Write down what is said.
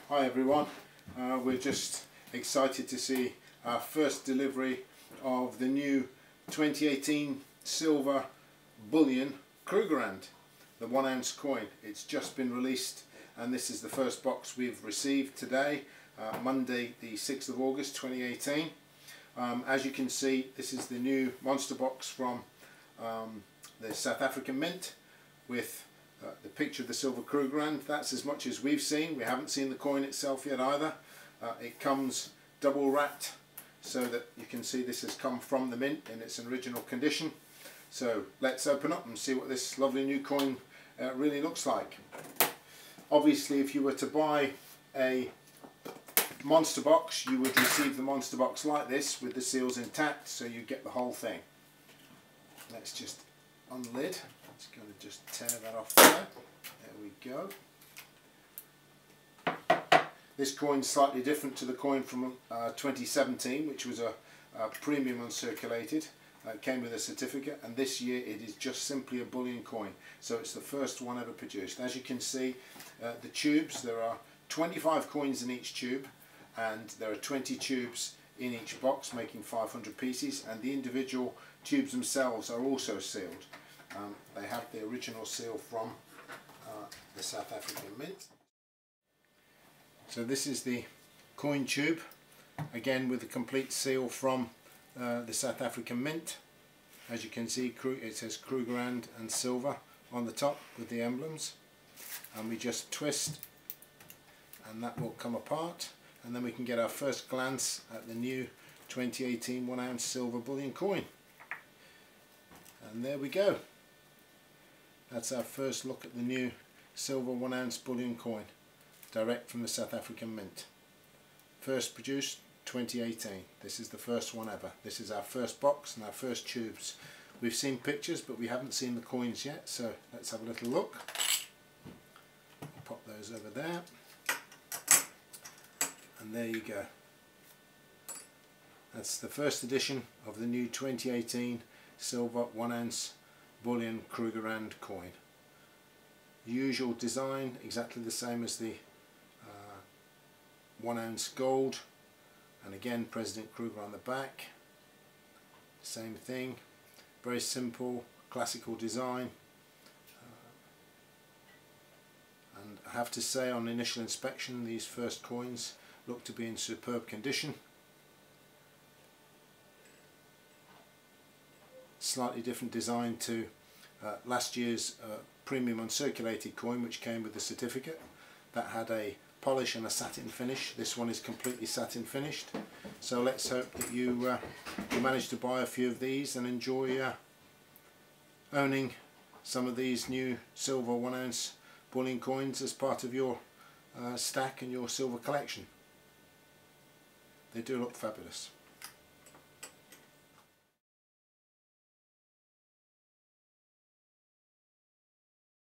Hi everyone, we're just excited to see our first delivery of the new 2018 silver bullion Krugerrand, the 1 ounce coin. It's just been released and this is the first box we've received today, Monday the 6th of August 2018. As you can see, this is the new monster box from the South African Mint with the picture of the silver Krugerrand. That's as much as we've seen. We haven't seen the coin itself yet either. It comes double wrapped so that you can see this has come from the mint in its original condition. So let's open up and see what this lovely new coin really looks like. Obviously, if you were to buy a monster box, you would receive the monster box like this with the seals intact, so you get the whole thing. Let's just unlid. It's going to just tear that off there. There we go. This coin's slightly different to the coin from 2017, which was a premium uncirculated. It came with a certificate, and this year it is just simply a bullion coin. So it's the first one ever produced. As you can see, the tubes, there are 25 coins in each tube, and there are 20 tubes in each box, making 500 pieces, and the individual tubes themselves are also sealed. They have the original seal from the South African Mint. So this is the coin tube, again with the complete seal from the South African Mint. As you can see, it says Krugerrand and silver on the top with the emblems, and we just twist and that will come apart, and then we can get our first glance at the new 2018 1 ounce silver bullion coin. And there we go. That's our first look at the new silver 1 ounce bullion coin, direct from the South African Mint. First produced 2018. This is the first one ever. This is our first box and our first tubes. We've seen pictures, but we haven't seen the coins yet, so let's have a little look. Pop those over there. And there you go. That's the first edition of the new 2018 silver 1 ounce bullion Krugerrand coin. Usual design, exactly the same as the 1 ounce gold, and again President Kruger on the back. Same thing, very simple classical design, and I have to say, on initial inspection, these first coins look to be in superb condition. Slightly different design to last year's premium uncirculated coin, which came with the certificate. That had a polish and a satin finish. This one is completely satin finished. So let's hope that you manage to buy a few of these and enjoy owning some of these new silver 1 ounce bullion coins as part of your stack and your silver collection. They do look fabulous.